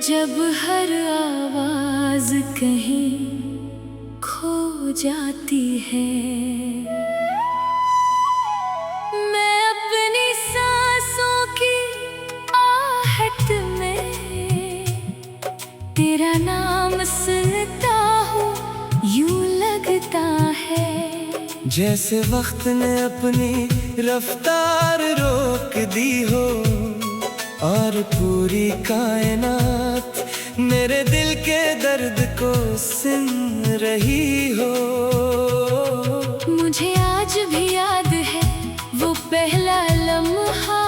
जब हर आवाज कहीं खो जाती है, मैं अपनी सांसों की आहट में तेरा नाम सुनता हूँ, यूं लगता है जैसे वक्त ने अपनी रफ्तार रोक दी हो और पूरी कायनात मेरे दिल के दर्द को सुन रही हो। मुझे आज भी याद है वो पहला लम्हा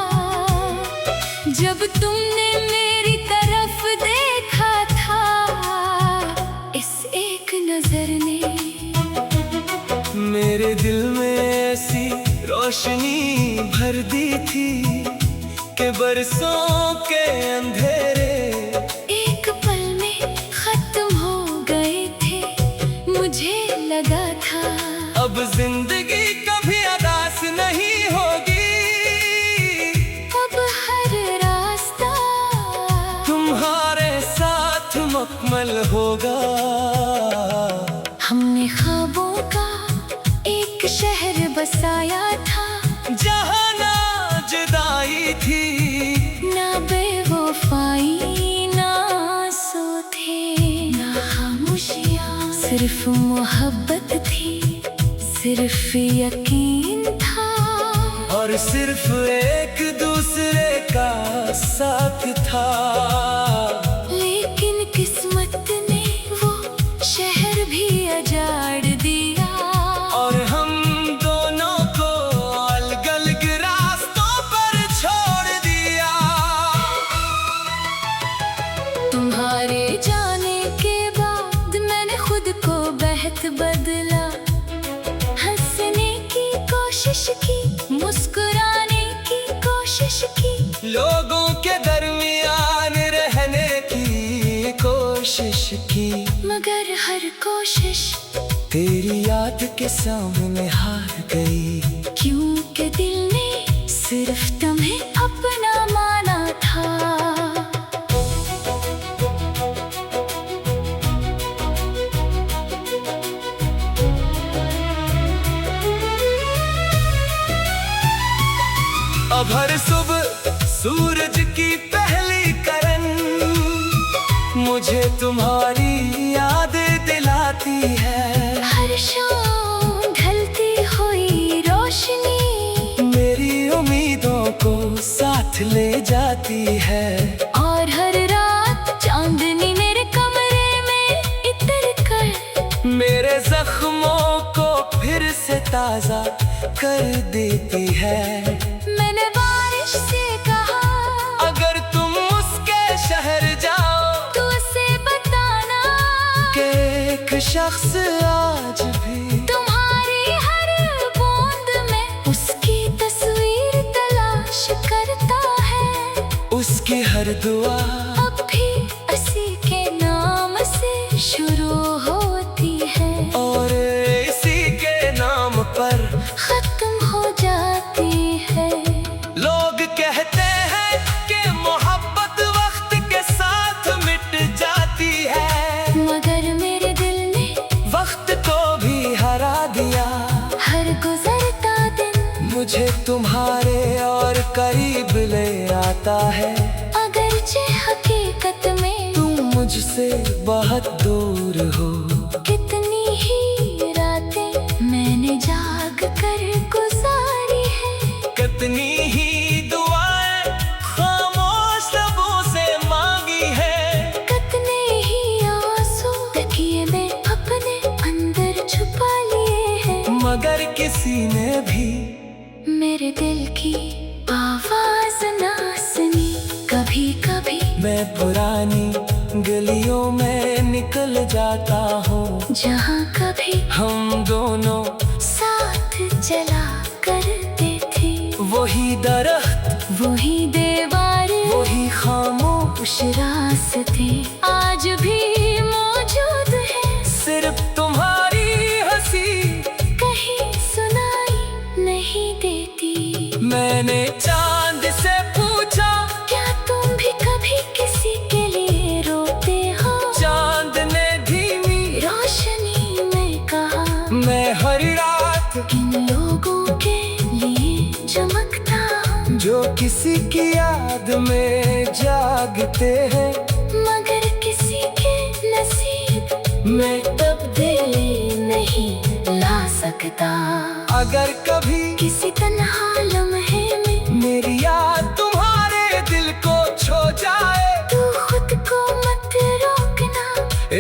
जब तुमने मेरी तरफ देखा था, इस एक नजर ने मेरे दिल में ऐसी रोशनी भर दी थी कि बरसों के अंधेरे एक पल में खत्म हो गए थे। मुझे लगा था अब जिंदगी कभी अदास नहीं होगी, अब हर रास्ता तुम्हारे साथ मुकम्मल होगा। हमने ख्वाबों का एक शहर बसाया था, जहाँ ना जुदाई थी ना बेवफाई ना आंसू थे ना खामोशियाँ, सिर्फ मोहब्बत थी, सिर्फ यकीन था और सिर्फ एक दूसरे का साथ था। लेकिन किस्मत ने वो शहर भी उजाड़ दिया और हम दोनों को अलग-अलग रास्तों पर छोड़ दिया। तुम्हारे जाने के बाद मैंने खुद को बहुत बदला, हंसने की कोशिश की, मुस्कुराने की कोशिश की, लोगों के दरमियान रहने की कोशिश की, मगर हर कोशिश तेरी याद के सामने हार गई, क्योंकि दिल ने सिर्फ तुम्हें अपना माना था। अब हर सुबह सूरज की पहली किरण मुझे तुम्हारी याद दिलाती है। हर शाम ढलती हुई रोशनी मेरी उम्मीदों को साथ ले जाती है और हर रात चांदनी मेरे कमरे में इतर कर मेरे जख्मों को फिर से ताजा कर देती है। मैंने बारिश से कहा अगर तुम उसके शहर जाओ तो उसे बताना कि एक शख्स आज भी तुम्हारी हर बूंद में उसकी तस्वीर तलाश करता है। उसकी हर दुआ अब भी उसी के नाम से शुरू होती है और इसी के नाम पर खत्म हो जाती है। लोग कहते हैं कि मोहब्बत वक्त के साथ मिट जाती है, मगर मेरे दिल ने वक्त को भी हरा दिया। हर गुजरता दिन मुझे तुम्हारे और करीब ले आता है, अगरचे हकीकत में तुम मुझसे बहुत दूर हो। कितनी ही रातें मैंने जाग कर गुजारी है, कितनी ही दुआएं खामोश लबों से मांगी है, कितने ही आंसू तकिए में अपने अंदर छुपा लिए हैं, मगर किसी ने भी मेरे दिल की आवाज ना सुनी। कभी कभी मैं पुरानी गलियों में निकल जाता हूँ, जहाँ कभी हम दोनों साथ चला करते थे, वही दरख्त वही दीवारें, वही खामोश रास्ते आज भी मौजूद है, सिर्फ तुम्हारी हंसी कहीं सुनाई नहीं देती। मैंने चांद से पूछा क्या तुम भी कभी किसी के लिए रो किसी की याद में जागते हैं, मगर किसी के नसीब मैं तब्दीली नहीं ला सकता। अगर कभी किसी तन्हा लम्हे में मेरी याद तुम्हारे दिल को छू जाए, तू खुद को मत रोकना,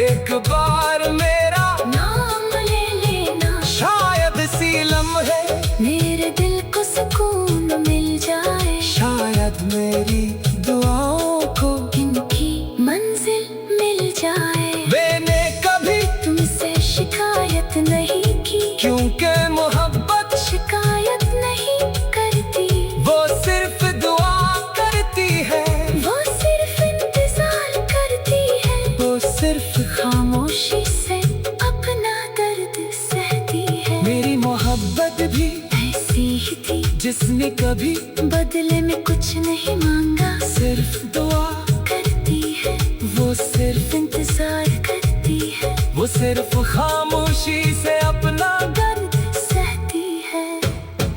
एक बार मेरा नाम ले लेना। शायद सी लम्हे मेरे दिल को सुकून मिल जाए, शायद मेरी दुआओं को इनकी मंजिल मिल जाए। मैंने कभी तुमसे शिकायत नहीं की, क्योंकि मोहब्बत शिकायत नहीं करती। वो सिर्फ दुआ करती है, वो सिर्फ इंतजार करती है, वो सिर्फ खामोशी से अपना दर्द सहती है। मेरी मोहब्बत भी ऐसी ही थी, जिसने कभी बदले में कुछ नहीं मांगा, सिर्फ दुआ करती है। वो सिर्फ इंतजार करती है, वो सिर्फ खामोशी से अपना दर्द सहती है।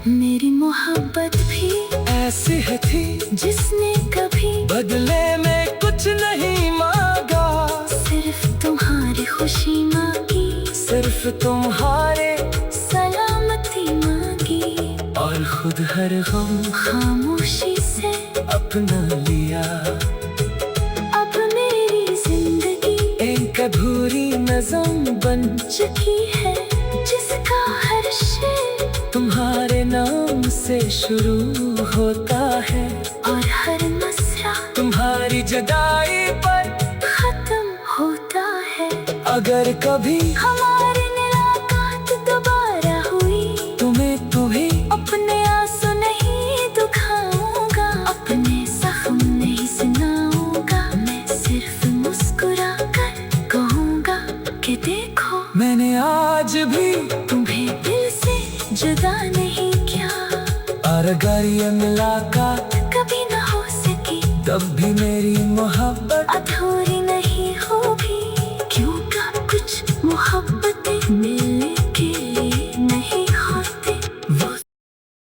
मेरी मोहब्बत भी ऐसी है थी, जिसने कभी बदले में कुछ नहीं मांगा, सिर्फ तुम्हारी खुशी मांगी, सिर्फ तुम्हारे सलामती मांगी, और खुद हर गम खामोशी से अपना लिया। अब मेरी जिंदगी एक अधूरी नज़म बन चुकी है, जिसका हर शेर तुम्हारे नाम से शुरू होता है, और हर मसरा तुम्हारी जुदाई पर खत्म होता है। अगर कभी हमारी मुलाकात दोबारा हुई, तुम्हें अपने आंसू नहीं दुखाऊंगा, अपने जख्म नहीं सुनाऊंगा, मैं सिर्फ मुस्कुरा कर कहूंगा कि देखो मैंने आज भी तुम्हें दिल से जुदा नहीं किया। और अगर ये मुलाकात कभी ना हो सकी तब भी मेरी मोहब्बत